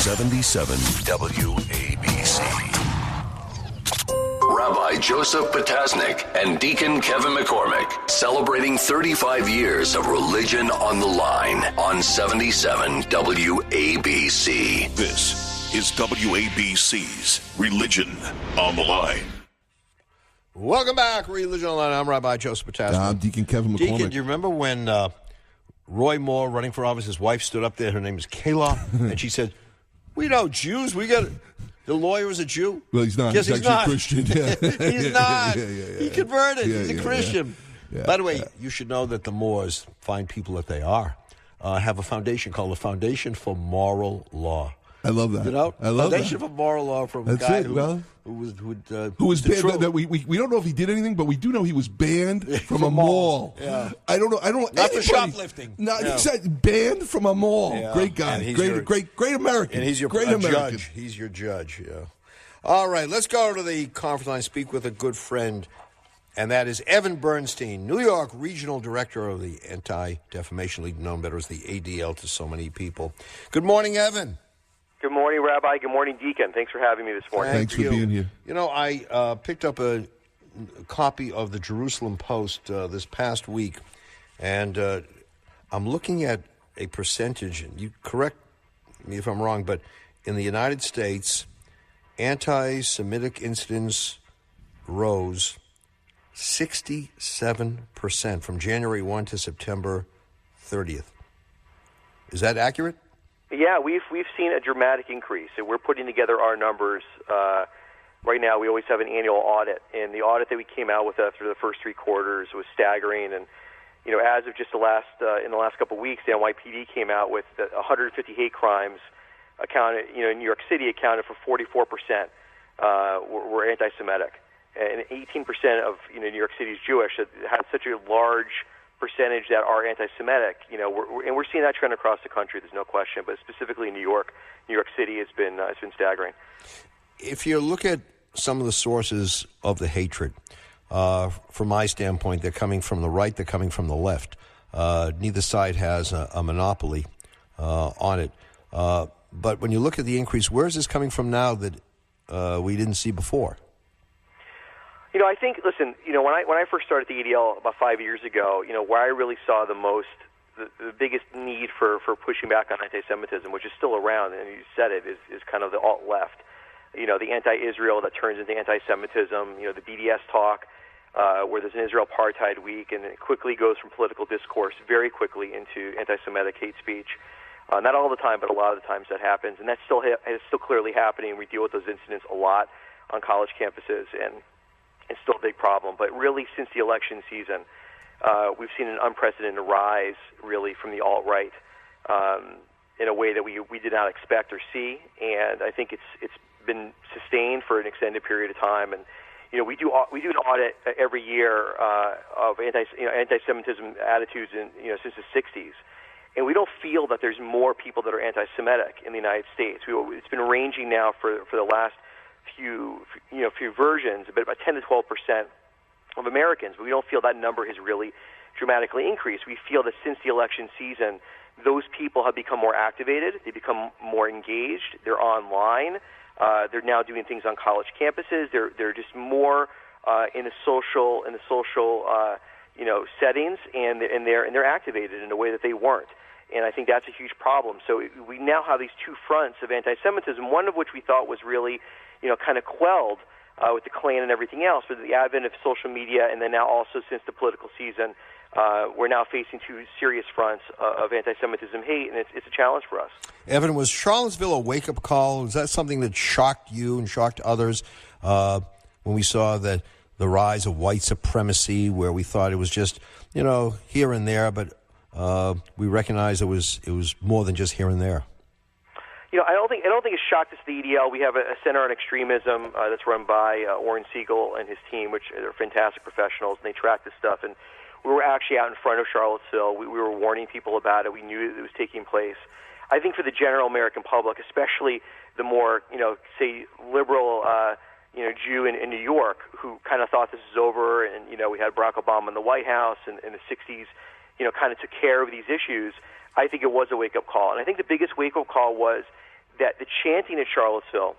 77 WABC. Rabbi Joseph Potasnik and Deacon Kevin McCormick celebrating 35 years of religion on the line on 77 WABC. This is WABC's Religion on the Line. Welcome back, Religion on the Line. I'm Rabbi Joseph Potasnik. I'm Deacon Kevin McCormick. Deacon, do you remember when Roy Moore, running for office, his wife stood up there, her name is Kayla, and she said, "We know Jews, we got the lawyer is a Jew." Well, he's not. Yes, he's he's actually not. a Christian. Yeah. He's not. Yeah. He converted. He's a Christian. Yeah. By the way, you should know that the Moors, fine people that they are, have a foundation called the Foundation for Moral Law. I love that. You know, I love Foundation that. for Moral Law from a That's guy it. who was banned. That we don't know if he did anything, but we do know he was banned from a mall. Yeah. I don't know. Not for shoplifting. No, Yeah. he said banned from a mall. Yeah. Great guy. Great American. And he's your great American judge. He's your judge. Yeah. All right, let's go to the conference line. Speak with a good friend, and that is Evan Bernstein, New York Regional Director of the Anti-Defamation League, known better as the ADL to so many people. Good morning, Evan. Good morning, Rabbi. Good morning, Deacon. Thanks for having me this morning. Thanks for being here. You know, I picked up a copy of the Jerusalem Post this past week, and I'm looking at a percentage, and you correct me if I'm wrong, but in the United States, anti-Semitic incidents rose 67% from January 1 to September 30th. Is that accurate? Yeah, we've seen a dramatic increase. So we're putting together our numbers. Right now, we always have an annual audit, and the audit that we came out with after the first three quarters was staggering. And you know, as of just in the last couple of weeks, the NYPD came out with 150 hate crimes accounted. You know, in New York City accounted for 44% were anti-Semitic, and 18% of New York City is Jewish. It had such a large percentage that are anti-Semitic, and we're seeing that trend across the country. There's no question, but specifically in New York City, it's been staggering. If you look at some of the sources of the hatred, from my standpoint, they're coming from the right, they're coming from the left. Neither side has a monopoly on it. But when you look at the increase, where is this coming from now that we didn't see before? You know, I think, listen, when I first started the ADL about 5 years ago, where I really saw the biggest need for pushing back on anti-Semitism, which is still around, and you said it, is kind of the alt-left. The anti-Israel that turns into anti-Semitism, the BDS talk, where there's an Israel apartheid week, and it quickly goes from political discourse very quickly into anti-Semitic hate speech. Not all the time, but a lot of the times that happens, and that's still clearly happening. We deal with those incidents a lot on college campuses, and it's still a big problem. But really, since the election season, we've seen an unprecedented rise, really, from the alt-right in a way that we did not expect or see. And I think it's been sustained for an extended period of time. And we do an audit every year of anti-Semitism attitudes since the '60s. And we don't feel that there's more people that are anti-Semitic in the United States. It's been ranging now for the last few versions, about 10 to 12% of Americans. But we don't feel that number has really dramatically increased. We feel that since the election season, those people have become more activated. They become more engaged. They're online. They're now doing things on college campuses. They're just more in the social settings, and they're activated in a way that they weren't. And I think that's a huge problem. So we now have these two fronts of anti-Semitism, one of which we thought was really, kind of quelled with the Klan and everything else. But the advent of social media, and then now also since the political season, we're now facing two serious fronts of anti-Semitism hate, and it's a challenge for us. Evan, was Charlottesville a wake-up call? Was that something that shocked you and shocked others when we saw the rise of white supremacy, where we thought it was just, here and there, but we recognized it was more than just here and there? I don't think it shocked us, the EDL. We have a center on extremism that's run by Warren Siegel and his team, which are fantastic professionals, and they track this stuff. And we were actually out in front of Charlottesville. We were warning people about it. We knew it was taking place. I think for the general American public, especially the more, say, liberal, Jew in New York, who kind of thought this was over, and, we had Barack Obama in the White House in the 60s, kind of took care of these issues. I think it was a wake-up call. And I think the biggest wake-up call was that the chanting at Charlottesville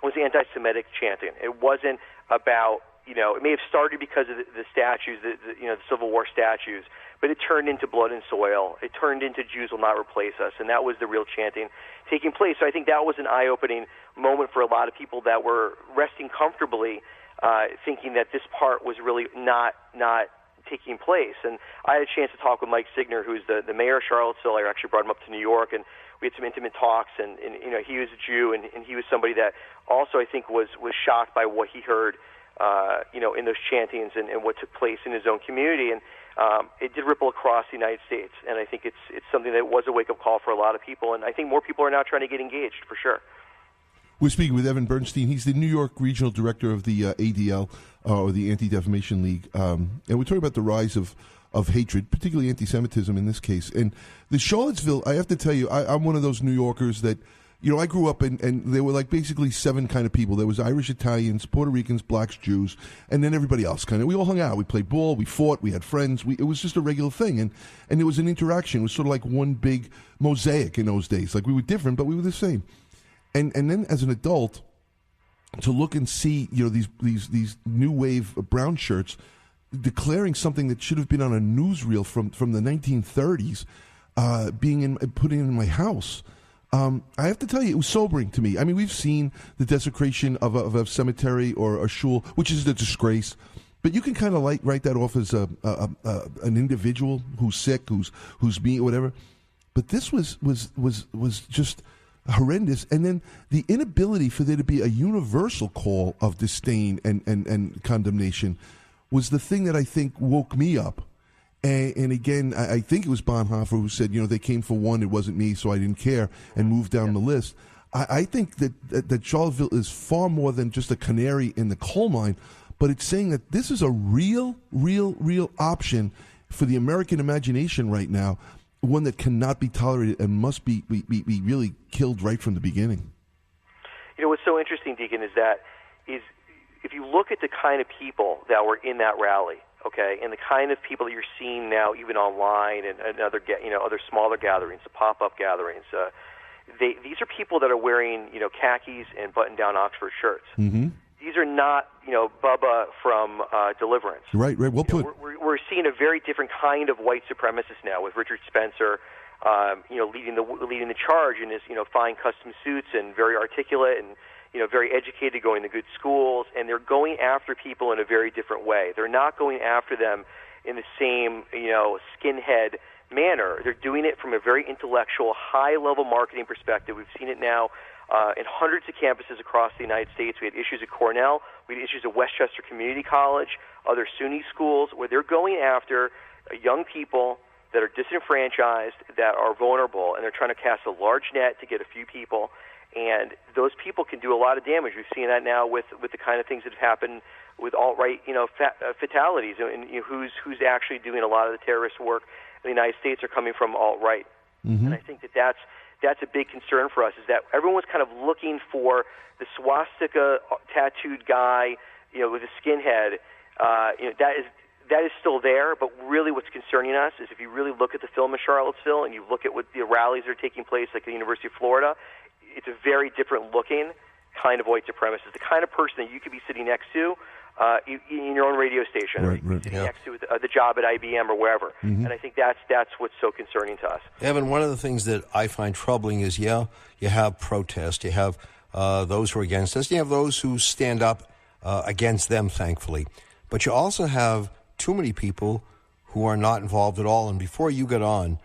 was anti-Semitic chanting. It wasn't about, it may have started because of the statues, the Civil War statues, but it turned into blood and soil. It turned into Jews will not replace us, and that was the real chanting taking place. So I think that was an eye-opening moment for a lot of people that were resting comfortably, thinking that this part was really not taking place. And I had a chance to talk with Mike Signer, who's the mayor of Charlottesville. I actually brought him up to New York, and we had some intimate talks. And he was a Jew, and he was somebody that also I think was shocked by what he heard, in those chantings and what took place in his own community. And it did ripple across the United States, and I think it's something that was a wake-up call for a lot of people. And I think more people are now trying to get engaged, for sure. We're speaking with Evan Bernstein. He's the New York Regional Director of the ADL, or the Anti-Defamation League. And we're talking about the rise of hatred, particularly anti-Semitism in this case. And the Charlottesville, I have to tell you, I'm one of those New Yorkers that, I grew up and there were like basically 7 kind of people. There was Irish, Italians, Puerto Ricans, blacks, Jews, and then everybody else kind of. We all hung out. We played ball. We fought. We had friends. It was just a regular thing. And there was an interaction. It was sort of like one big mosaic in those days. Like we were different, but we were the same. And then as an adult, to look and see, these new wave of brown shirts declaring something that should have been on a newsreel from the 1930s, putting in my house. I have to tell you, it was sobering to me. I mean, we've seen the desecration of a cemetery or a shul, which is a disgrace. But you can kind of write that off as an individual who's sick, who's being whatever. But this was just horrendous. And then the inability for there to be a universal call of disdain and condemnation was the thing that I think woke me up. And again, I think it was Bonhoeffer who said, they came for one, it wasn't me, so I didn't care, and moved down the list. I think that Charlottesville is far more than just a canary in the coal mine, but it's saying that this is a real option for the American imagination right now, one that cannot be tolerated and must be really killed right from the beginning. What's so interesting, Deacon, is if you look at the kind of people that were in that rally, okay, and the kind of people that you're seeing now, even online and other smaller gatherings, the pop-up gatherings, these are people that are wearing khakis and button-down Oxford shirts. Mm-hmm. These are not Bubba from Deliverance. Right. Well put. We're seeing a very different kind of white supremacist now, with Richard Spencer, leading the charge in his fine custom suits and very articulate and very educated, going to good schools, and they're going after people in a very different way. They're not going after them in the same, skinhead manner. They're doing it from a very intellectual, high-level marketing perspective. We've seen it now in hundreds of campuses across the United States. We had issues at Cornell. We had issues at Westchester Community College, other SUNY schools, where they're going after young people that are disenfranchised, that are vulnerable, and they're trying to cast a large net to get a few people. And those people can do a lot of damage. We've seen that now with the kind of things that have happened with alt-right, fatalities, and who's actually doing a lot of the terrorist work in the United States are coming from alt-right. Mm-hmm. And I think that's a big concern for us, is that everyone was kind of looking for the swastika tattooed guy, with a skinhead. That is still there, but really what's concerning us is if you really look at the film of Charlottesville and you look at what the rallies that are taking place, like at the University of Florida, it's a very different looking kind of white supremacist, the kind of person that you could be sitting next to in your own radio station, or sitting next to the job at IBM or wherever. Mm-hmm. And I think that's what's so concerning to us. Evan, one of the things that I find troubling is, you have protest, you have those who are against us, you have those who stand up against them, thankfully. But you also have too many people who are not involved at all. And before you got on,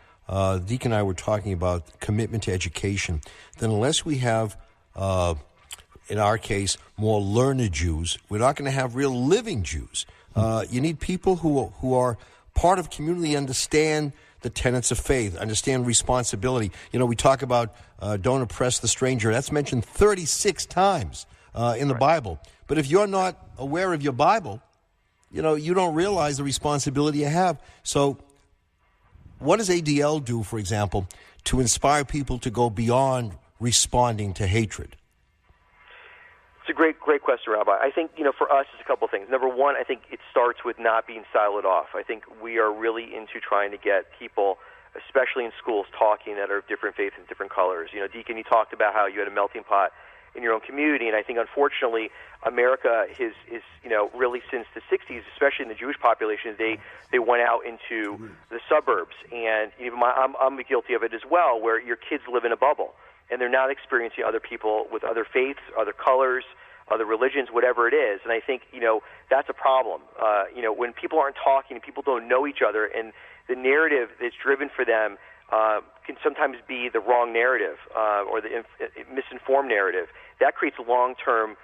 Deacon and I were talking about commitment to education. Then unless we have, in our case, more learned Jews, we're not going to have real living Jews. You need people who are part of community, understand the tenets of faith, understand responsibility. We talk about don't oppress the stranger. That's mentioned 36 times in the Bible. But if you're not aware of your Bible, you don't realize the responsibility you have. So what does ADL do, for example, to inspire people to go beyond responding to hatred? It's a great question, Rabbi. I think, for us, it's a couple of things. Number one, I think it starts with not being siloed off. I think we are really into trying to get people especially in schools, talking that are of different faiths and different colors. You know, Deacon, you talked about how you had a melting pot in your own community, and I think unfortunately America is you know, really since the 60s, especially in the Jewish population, they went out into the suburbs, and even I'm guilty of it as well, where your kids live in a bubble and they're not experiencing other people with other faiths, other colors, other religions, whatever it is. And I think, you know, that's a problem. You know, when people aren't talking and people don't know each other, and the narrative that's driven for them can sometimes be the wrong narrative or the misinformed narrative. That creates long-term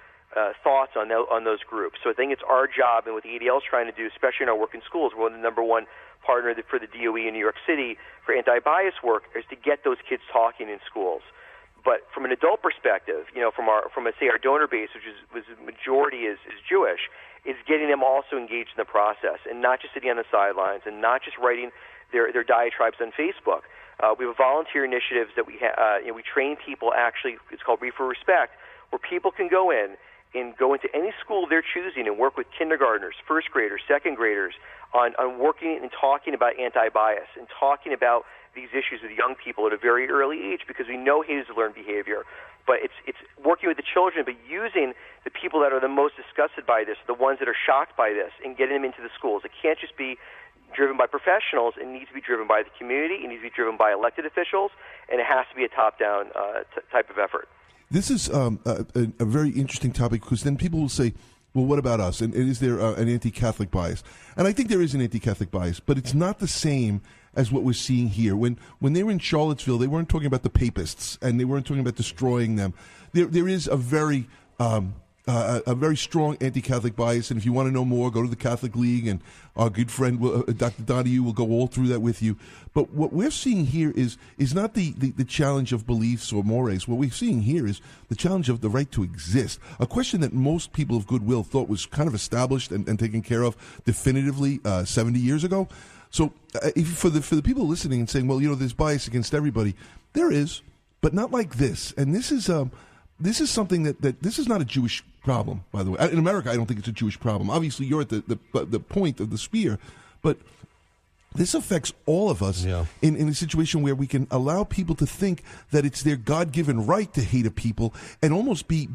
thoughts on those groups. So I think it's our job, and what the ADL is trying to do, especially in our work in schools, we're the number one partner for the DOE in New York City for anti-bias work, is to get those kids talking in schools. But from an adult perspective, you know, from our donor base, which the majority is Jewish, is getting them also engaged in the process and not just sitting on the sidelines and not just writing their diatribes on Facebook. We have volunteer initiatives that we train people. Actually, it's called Reef for Respect, where people can go in and go into any school they're choosing and work with kindergartners, first graders, second graders on working and talking about anti-bias and talking about these issues with young people at a very early age, because we know hate is a learned behavior. But it's working with the children, but using the people that are the most disgusted by this, the ones that are shocked by this, and getting them into the schools. It can't just be driven by professionals. It needs to be driven by the community. It needs to be driven by elected officials, and it has to be a top-down type of effort. This is a very interesting topic, because then people will say, well, what about us? And is there an anti-Catholic bias? And I think there is an anti-Catholic bias, but it's not the same as what we're seeing here. When they were in Charlottesville, they weren't talking about the papists, and they weren't talking about destroying them. There is a very strong anti-Catholic bias, and if you want to know more, go to the Catholic League, and our good friend Dr. Donahue will go all through that with you. But what we're seeing here is not the challenge of beliefs or mores. What we're seeing here is the challenge of the right to exist, a question that most people of goodwill thought was kind of established and taken care of definitively 70 years ago. So for the people listening and saying, well, you know, there's bias against everybody, there is, but not like this. And this is something that this is not a Jewish problem, by the way. In America, I don't think it's a Jewish problem. Obviously, you're at the point of the spear, but this affects all of us in a situation where we can allow people to think that it's their God-given right to hate a people and almost be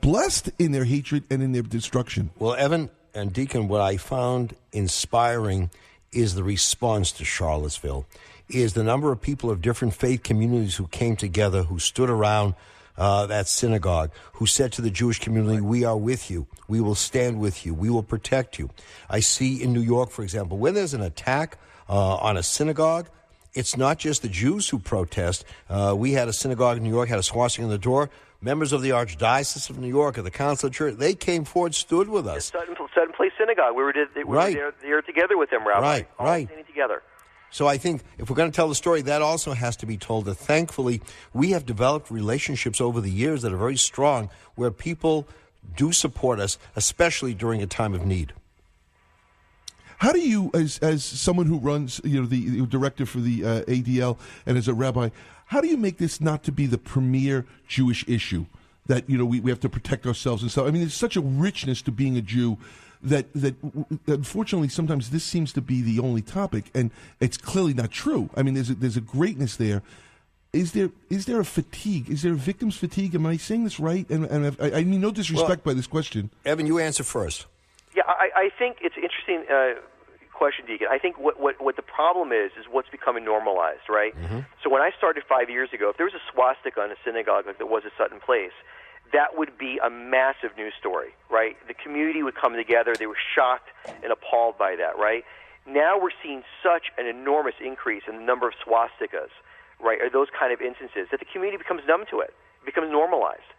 blessed in their hatred and in their destruction. Well, Evan and Deacon, what I found inspiring is the response to Charlottesville, is the number of people of different faith communities who came together, who stood around that synagogue, who said to the Jewish community, we are with you, we will stand with you, we will protect you. I see in New York, for example, when there's an attack on a synagogue, it's not just the Jews who protest. We had a synagogue in New York, had a swastika on the door. Members of the Archdiocese of New York, of the Council of Church, they came forward, stood with us. Sutton Place Synagogue, we were there together with them, Rabbi. Right. Standing together. So I think if we're going to tell the story, that also has to be told. That thankfully, we have developed relationships over the years that are very strong, where people do support us, especially during a time of need. How do you, as someone who runs, you know, the director for the ADL, and as a rabbi, how do you make this not to be the premier Jewish issue? That, you know, we have to protect ourselves and stuff. I mean, there's such a richness to being a Jew that unfortunately sometimes this seems to be the only topic, and it's clearly not true. I mean, there's a greatness there. Is there a fatigue? Is there a victim's fatigue? Am I saying this right? And I mean, no disrespect by this question. Evan, you answer first. Yeah, I think it's an interesting question, Deacon. I think what the problem is what's becoming normalized, right? Mm-hmm. So when I started 5 years ago, if there was a swastika in a synagogue like there was at Sutton Place, that would be a massive news story, right? The community would come together. They were shocked and appalled by that, right? Now we're seeing such an enormous increase in the number of swastikas, right, or those kind of instances, that the community becomes numb to it. It becomes normalized.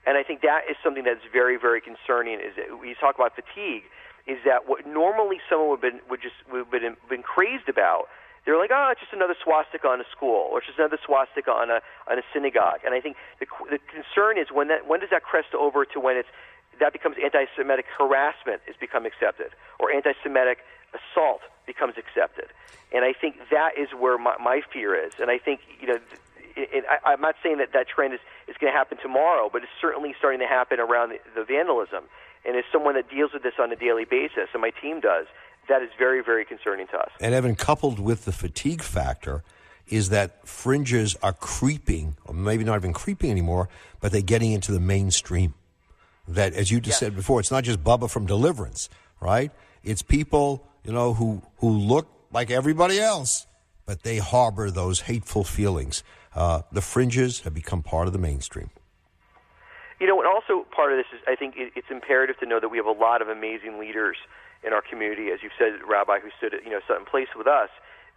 And I think that is something that's very, very concerning. Is that when you talk about fatigue, is that what normally someone would have been crazed about, they're like, oh, it's just another swastika on a school, or it's just another swastika on a synagogue. And I think the concern is when does that crest over to when that becomes anti-Semitic harassment has become accepted, or anti-Semitic assault becomes accepted. And I think that is where my fear is. And I think, you know, I'm not saying that trend is going to happen tomorrow, but it's certainly starting to happen around the vandalism. And as someone that deals with this on a daily basis, and my team does, that is very, very concerning to us. And Evan, coupled with the fatigue factor, is that fringes are creeping, or maybe not even creeping anymore, but they're getting into the mainstream. That, as you just said before, it's not just Bubba from Deliverance, right? It's people, who look like everybody else, but they harbor those hateful feelings. The fringes have become part of the mainstream. And also part of this is, I think it's imperative to know that we have a lot of amazing leaders in our community, as you've said, Rabbi, who stood in place with us,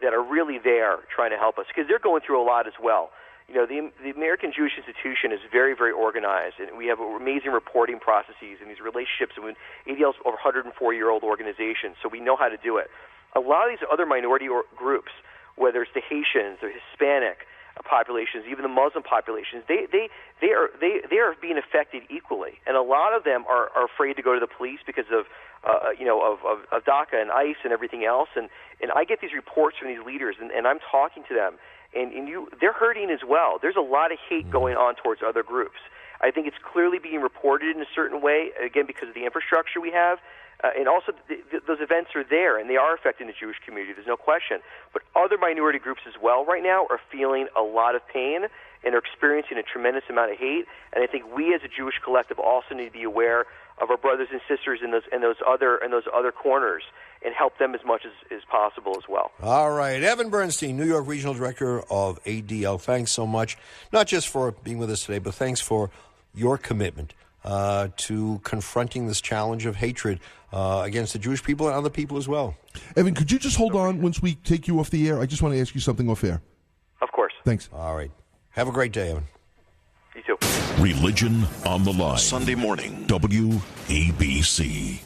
that are really there trying to help us, because they're going through a lot as well. The American Jewish Institution is very, very organized, and we have amazing reporting processes and these relationships. And ADL is over 104-year-old organization, so we know how to do it. A lot of these other minority groups, whether it's the Haitians, the Hispanic populations, even the Muslim populations, they are being affected equally, and a lot of them are afraid to go to the police because of DACA and ICE and everything else. And I get these reports from these leaders, and I'm talking to them, and they're hurting as well. There's a lot of hate going on towards other groups. I think it's clearly being reported in a certain way, again, because of the infrastructure we have. And also, those events are there, and they are affecting the Jewish community. There's no question. But other minority groups as well right now are feeling a lot of pain and are experiencing a tremendous amount of hate. And I think we, as a Jewish collective, also need to be aware of our brothers and sisters in those other corners and help them as much as possible as well. All right, Evan Bernstein, New York Regional Director of ADL. Thanks so much, not just for being with us today, but thanks for your commitment to confronting this challenge of hatred against the Jewish people and other people as well. Evan, could you just hold on once we take you off the air? I just want to ask you something off air. Of course. Thanks. All right. Have a great day, Evan. You too. Religion on the Line. Sunday morning, WABC.